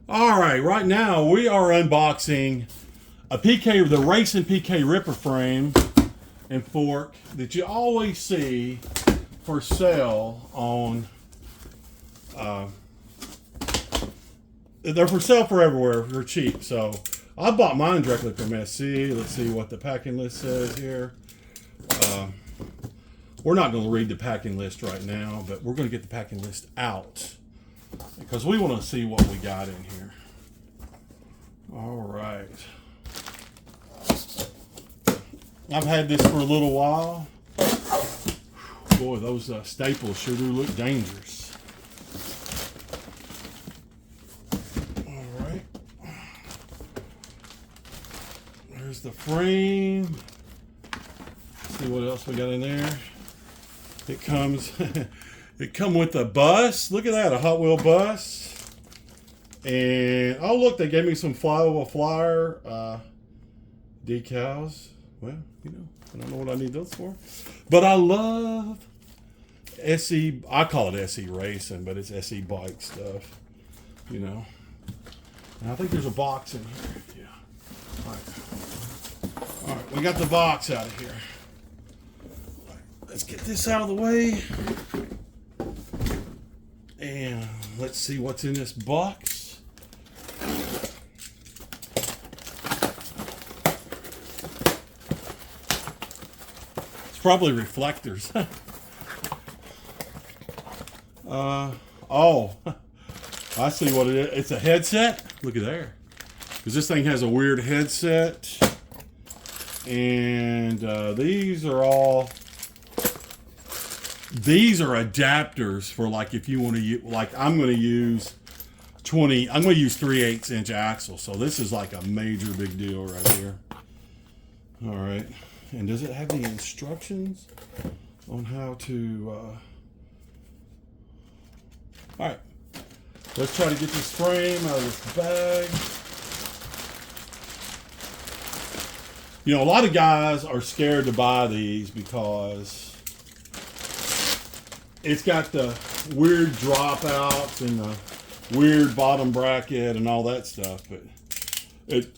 All right, right now we are unboxing the Racing PK Ripper frame and fork that you always see for sale on. They're for sale for everywhere. They're cheap, so I bought mine directly from SC. Let's see what the packing list says here. We're not going to read the packing list right now, but we're going to get the packing list out because we want to see what we got in here. All right. I've had this for a little while. Boy, those staples sure do look dangerous. All right. There's the frame. Let's see what else we got in there. It comes with a bus. Look at that, a Hot Wheel bus. And oh look, they gave me some flyable flyer decals. Well, you know, I don't know what I need those for. But I love SE, I call it SE Racing, but it's SE bike stuff, you know. And I think there's a box in here. Yeah. All right, we got the box out of here. Let's get this out of the way. And let's see what's in this box. It's probably reflectors. Oh, I see what it is. It's a headset. Look at there. Because this thing has a weird headset. And these are adapters for like if you want to use, like I'm going to use 3/8 inch axle. So this is like a major big deal right here. All right. And does it have the instructions on how to, all right, let's try to get this frame out of this bag. You know, a lot of guys are scared to buy these because it's got the weird dropouts and the weird bottom bracket and all that stuff. But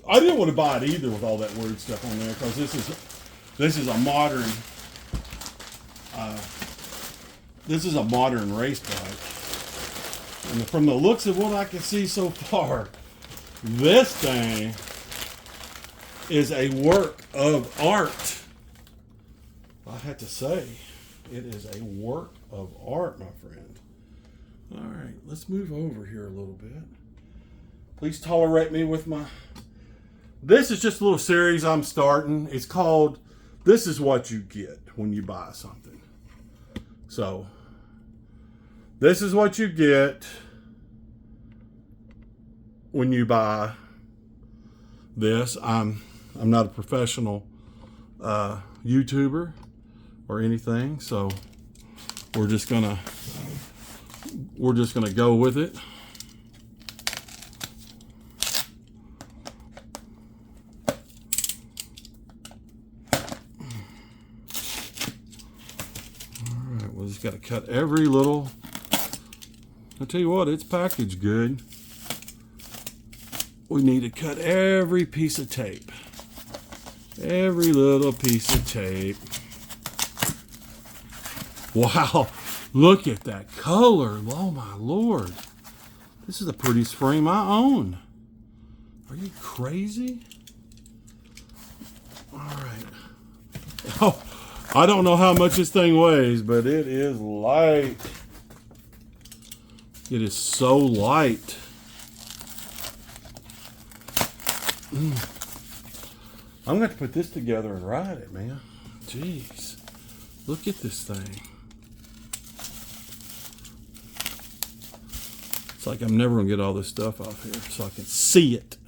I didn't want to buy it either with all that weird stuff on there because this is a modern race bike. And from the looks of what I can see so far, this thing is a work of art. I have to say, it is a work of art, my friend. All right, let's move over here a little bit. Please tolerate me with this is just a little series I'm starting. It's called, This Is What You Get When You Buy Something. So, this is what you get when you buy this. I'm not a professional YouTuber or anything, so we're just gonna go with it. All right, we'll just gotta cut every little. I tell you what, it's packaged good. We need to cut every piece of tape. Every little piece of tape. Wow, look at that color. Oh my Lord. This is the prettiest frame I own. Are you crazy? All right. Oh, I don't know how much this thing weighs, but it is light. It is so light. I'm going to put this together and ride it, man. Jeez. Look at this thing. It's like I'm never going to get all this stuff off here so I can see it.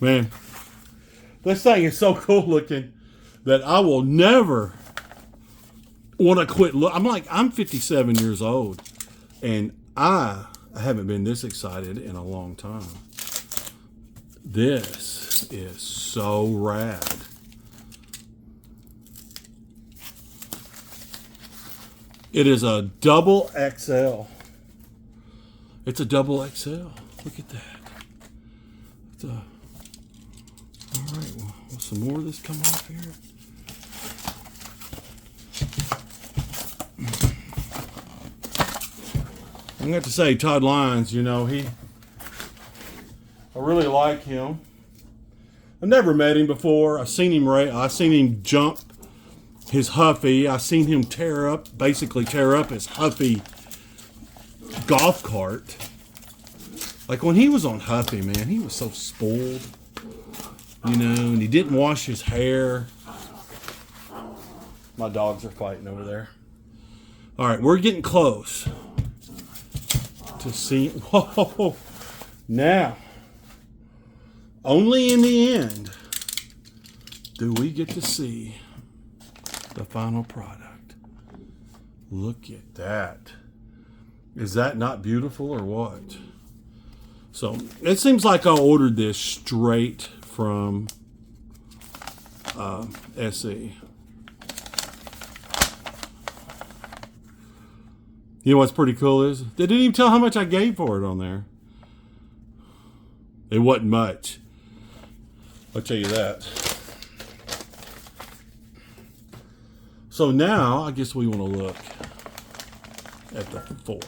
Man, this thing is so cool looking that I will never want to quit. I'm 57 years old, and I haven't been this excited in a long time. This is so rad. It is a double XL. It's a double XL. Look at that. All right, well, will some more of this come off here? I'm going to have to say, Todd Lyons, you know, I really like him. I've never met him before. I've seen him jump his Huffy. I've seen him basically tear up his Huffy golf cart. Like when he was on Huffy, man, he was so spoiled, you know, and he didn't wash his hair. My dogs are fighting over there. All right, we're getting close to see. Whoa! Now, only in the end do we get to see the final product. Look at that. Is that not beautiful or what? So it seems like I ordered this straight from SE. You know what's pretty cool is they didn't even tell how much I gave for it on there. It wasn't much. I'll tell you that. So now I guess we want to look at the fork.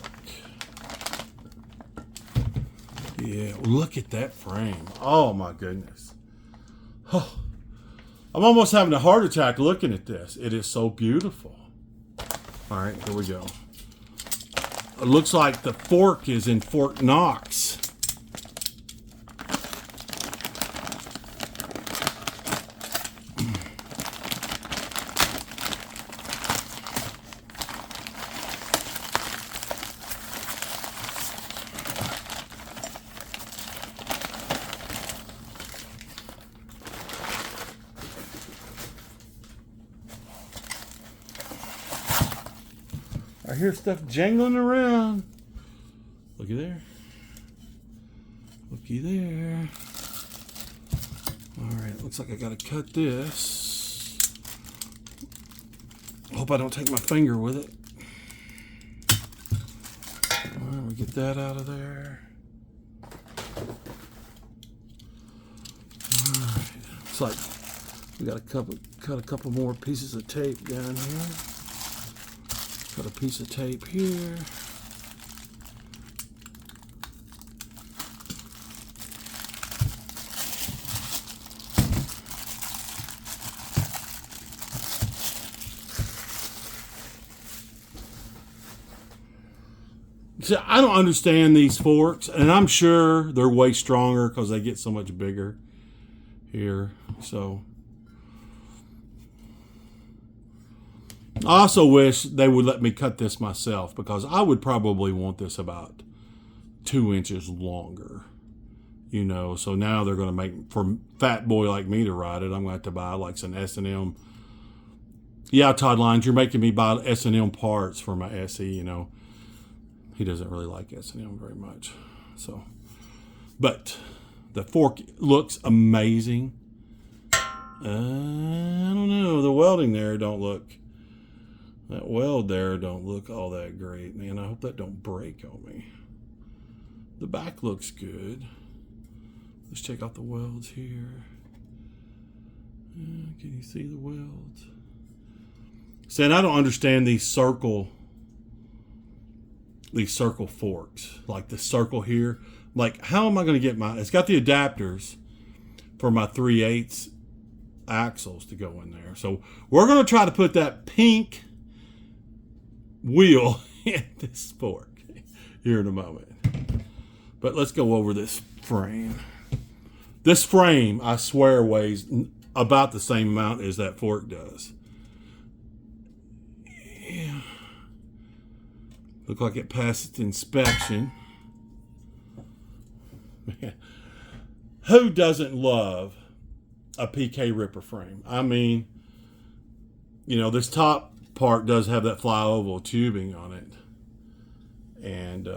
Yeah, look at that frame. Oh my goodness. Oh, I'm almost having a heart attack looking at this. It is so beautiful. All right, here we go. It looks like the fork is in Fort Knox. I hear stuff jangling around. Looky there. Looky there. All right, looks like I gotta cut this. Hope I don't take my finger with it. All right, we get that out of there. All right, looks like we got cut a couple more pieces of tape down here. Got a piece of tape here. See, I don't understand these forks, and I'm sure they're way stronger because they get so much bigger here. So I also wish they would let me cut this myself because I would probably want this about 2 inches longer, you know. So now they're going to make, for a fat boy like me to ride it, I'm going to have to buy like some S&M. Yeah, Todd Lyons, you're making me buy S&M parts for my SE, you know. He doesn't really like S&M very much. So, but the fork looks amazing. I don't know. The welding there don't look... That weld there don't look all that great, man. I hope that don't break on me. The back looks good. Let's check out the welds here. Can you see the welds? Saying I don't understand these circle forks. Like the circle here. Like, how am I going to get it's got the adapters for my 3/8 axles to go in there. So we're going to try to put that pink wheel in this fork here in a moment. But let's go over this frame. This frame, I swear, weighs about the same amount as that fork does. Yeah. Look like it passed its inspection. Man, who doesn't love a PK Ripper frame? I mean, you know, this top part does have that flyover tubing on it. And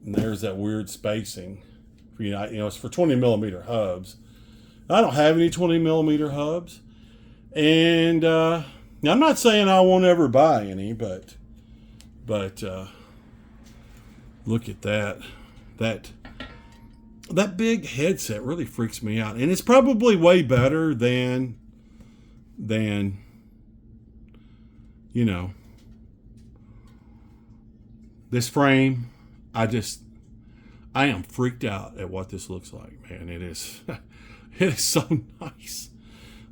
there's that weird spacing. You know, it's for 20 millimeter hubs. I don't have any 20 millimeter hubs. And I'm not saying I won't ever buy any, but look at that. That big headset really freaks me out. And it's probably way better than you know, this frame. I am freaked out at what this looks like, man. It is it is so nice.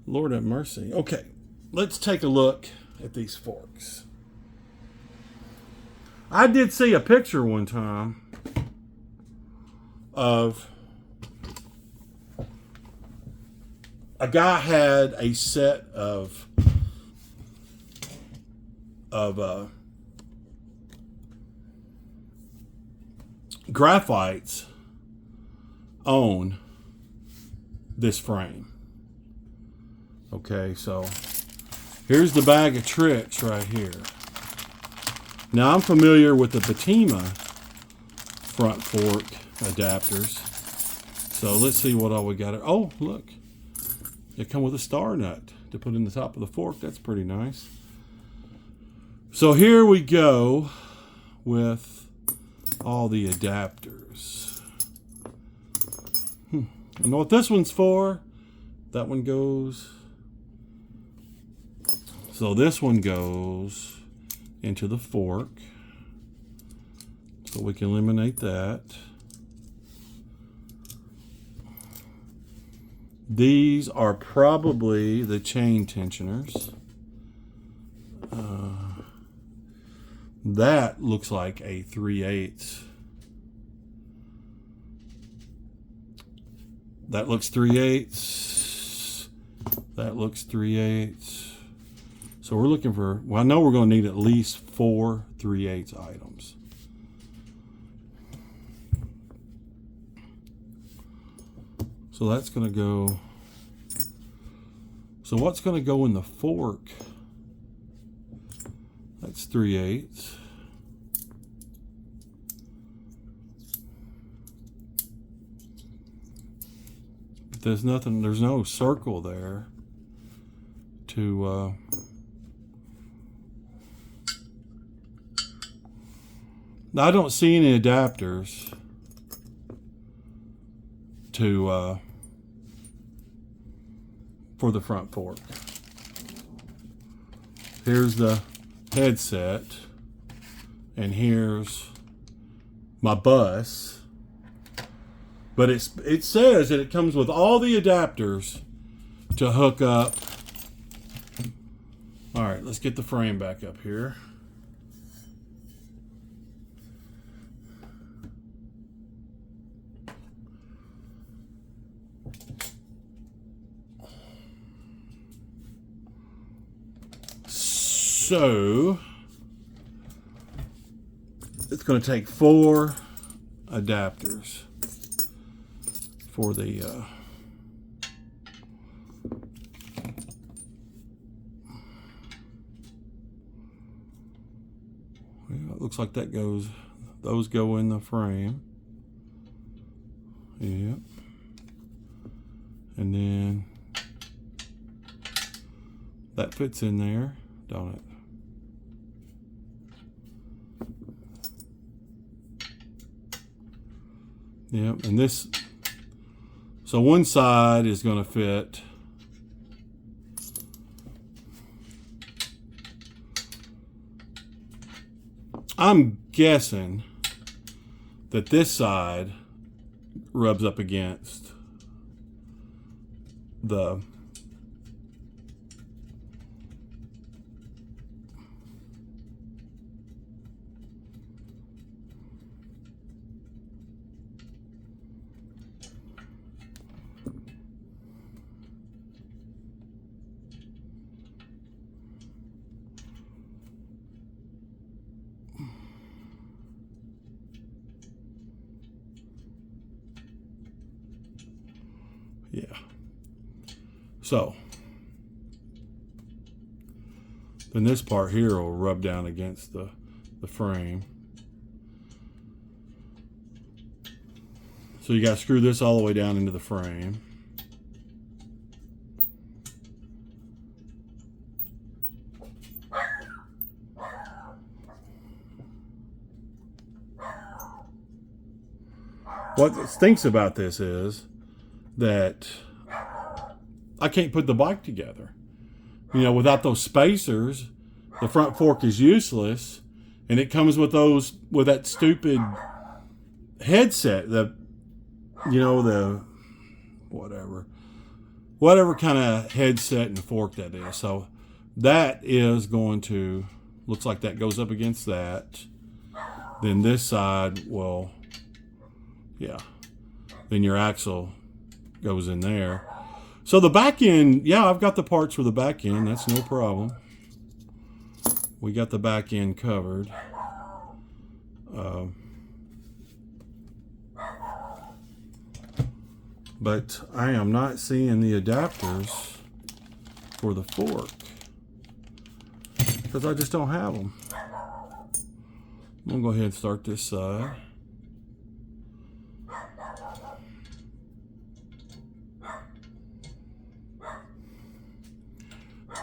Lord have mercy. Okay, let's take a look at these forks. I did see a picture one time of a guy had a set of graphites on this frame. Okay, so here's the bag of tricks right here. Now I'm familiar with the Fatima front fork adapters. So let's see what all we got. Oh, look. They come with a star nut to put in the top of the fork. That's pretty nice. So here we go with all the adapters. I know what this one's for. That one goes. So this one goes into the fork. So we can eliminate that. These are probably the chain tensioners. That looks like a 3/8. That looks 3/8. That looks 3/8. So we're looking for, well, I know we're going to need at least 4 3/8 items. So that's going to go. So what's going to go in the fork? That's 3/8. There's nothing, there's no circle there to I don't see any adapters to for the front fork. Here's the headset, and here's my bus. But it says that it comes with all the adapters to hook up. All right, let's get the frame back up here. So it's going to take 4 adapters for the it looks like that goes, those go in the frame. Yep. And then that fits in there, don't it? Yep, and this, so one side is going to fit. I'm guessing that this side rubs up against the yeah. So then this part here will rub down against the frame. So you got to screw this all the way down into the frame. What stinks about this is that I can't put the bike together. You know, without those spacers, the front fork is useless, and it comes with that stupid headset, the whatever kind of headset and fork that is. So that is going to, looks like that goes up against that. Then this side will, yeah, then your axle goes in there. So the back end, yeah, I've got the parts for the back end. That's no problem. We got the back end covered. But I am not seeing the adapters for the fork because I just don't have them. I'm gonna go ahead and start this side.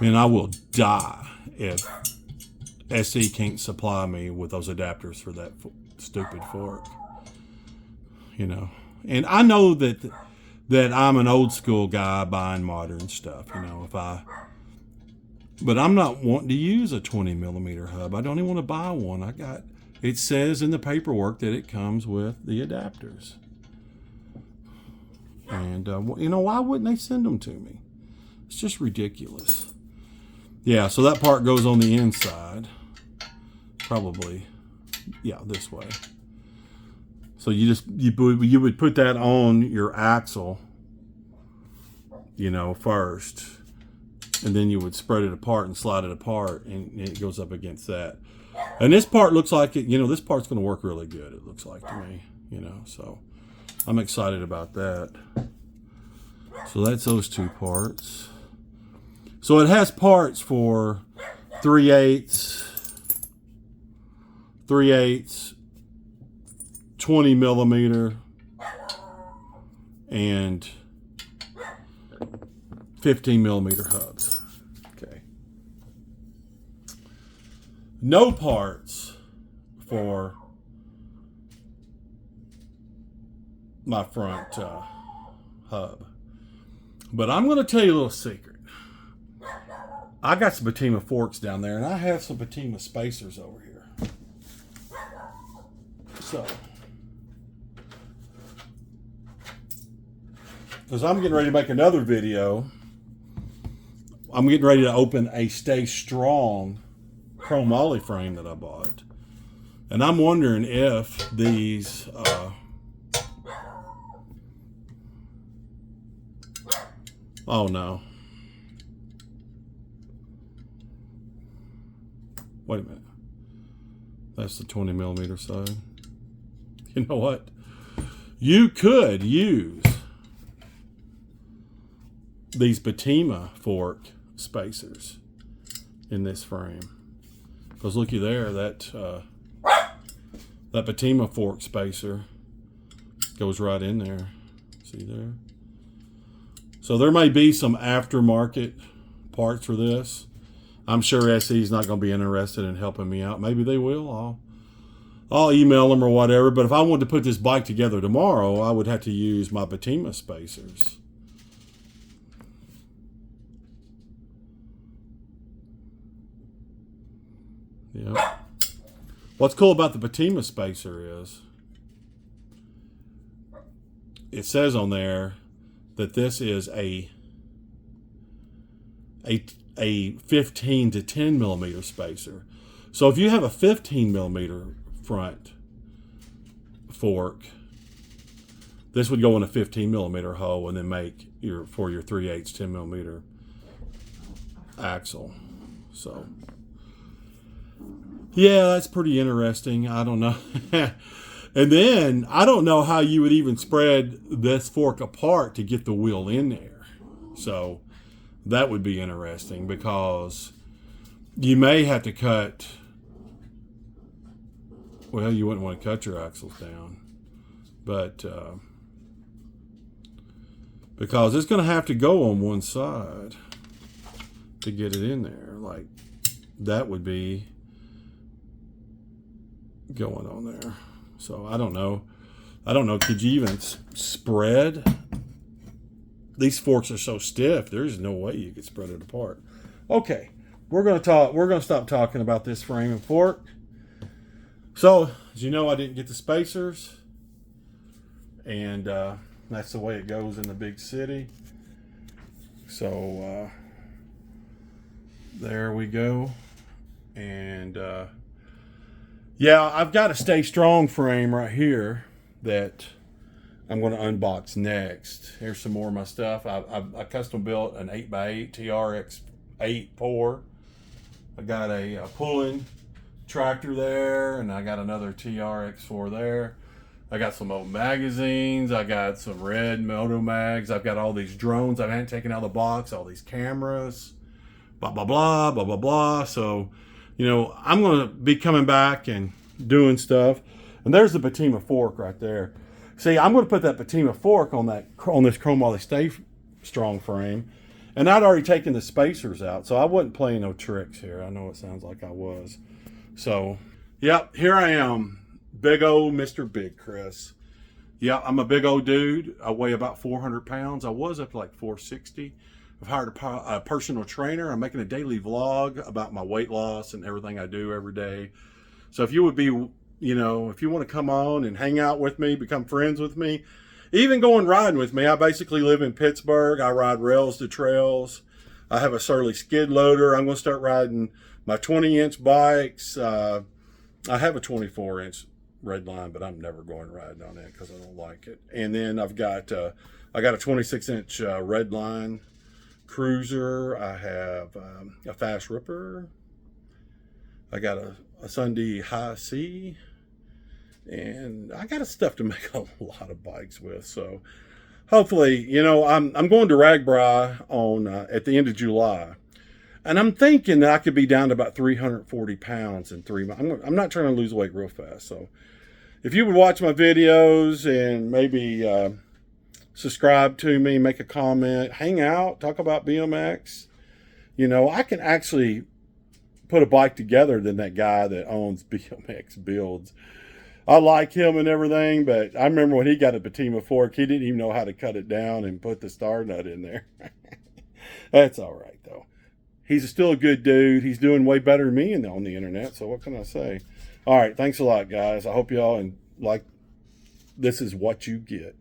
Man, I will die if SE can't supply me with those adapters for that stupid fork. You know, and I know that I'm an old school guy buying modern stuff. You know, but I'm not wanting to use a 20 millimeter hub. I don't even want to buy one. It says in the paperwork that it comes with the adapters. And you know, why wouldn't they send them to me? It's just ridiculous. Yeah, so that part goes on the inside. Probably, yeah, this way. So you would put that on your axle, you know, first, and then you would spread it apart and slide it apart, and it goes up against that. And this part looks like it, you know, this part's going to work really good, it looks like to me, you know, so I'm excited about that. So that's those two parts. So it has parts for 3/8, 20 millimeter, and 15 millimeter hubs. Okay. No parts for my front hub. But I'm going to tell you a little secret. I got some Batima forks down there, and I have some Batima spacers over here. So, because I'm getting ready to make another video, I'm getting ready to open a Stay Strong chromoly frame that I bought. And I'm wondering if these, oh no. Wait a minute. That's the 20 millimeter side. You know what? You could use these Batima fork spacers in this frame. Because looky there, that Batima fork spacer goes right in there. See there? So there may be some aftermarket parts for this. I'm sure SE's not going to be interested in helping me out. Maybe they will. I'll email them or whatever. But if I wanted to put this bike together tomorrow, I would have to use my Batima spacers. Yeah. What's cool about the Batima spacer is it says on there that this is a 15 to 10 millimeter spacer. So if you have a 15 millimeter front fork, this would go in a 15 millimeter hole and then make your 3/8 10 millimeter axle. So yeah, that's pretty interesting. I don't know. And then I don't know how you would even spread this fork apart to get the wheel in there. So that would be interesting because You may have to cut, well, you wouldn't want to cut your axles down, but because it's going to have to go on one side to get it in there. Like that would be going on there. So I don't know. Could you even spread? These forks are so stiff. There's no way you could spread it apart. Okay, we're going to stop talking about this frame and fork. So, as you know, I didn't get the spacers, and that's the way it goes in the big city. So, there we go. And, yeah, I've got a Stay Strong frame right here that I'm going to unbox next. Here's some more of my stuff. I custom built an 8x8 TRX 8.4. I got a pulling tractor there, and I got another TRX4 there. I got some old magazines. I got some red Moto mags. I've got all these drones I hadn't taken out of the box, all these cameras, blah, blah, blah, blah, blah, blah. So, you know, I'm going to be coming back and doing stuff. And there's the Patima fork right there. See, I'm going to put that Patima fork on this chromoly Stay Strong frame. And I'd already taken the spacers out, so I wasn't playing no tricks here. I know it sounds like I was. So, yep, here I am. Big old Mr. Big Chris. Yeah, I'm a big old dude. I weigh about 400 pounds. I was up to like 460. I've hired a personal trainer. I'm making a daily vlog about my weight loss and everything I do every day. So if you would be, you know, if you want to come on and hang out with me, become friends with me, even going riding with me. I basically live in Pittsburgh. I ride rails to trails. I have a Surly skid loader. I'm going to start riding my 20-inch bikes. I have a 24-inch red line, but I'm never going riding on it because I don't like it. And then I got a 26-inch red line cruiser. I have a fast ripper. I got a Sunday high C. And I got stuff to make a lot of bikes with. So hopefully, you know, I'm going to Ragbri on at the end of July. And I'm thinking that I could be down to about 340 pounds in 3 months. I'm not trying to lose weight real fast. So if you would watch my videos and maybe subscribe to me, make a comment, hang out, talk about BMX, you know, I can actually put a bike together than that guy that owns BMX Builds. I like him and everything, but I remember when he got a Patima fork, he didn't even know how to cut it down and put the star nut in there. That's all right, though. He's still a good dude. He's doing way better than me on the internet, so what can I say? All right, thanks a lot, guys. I hope y'all like this is what you get.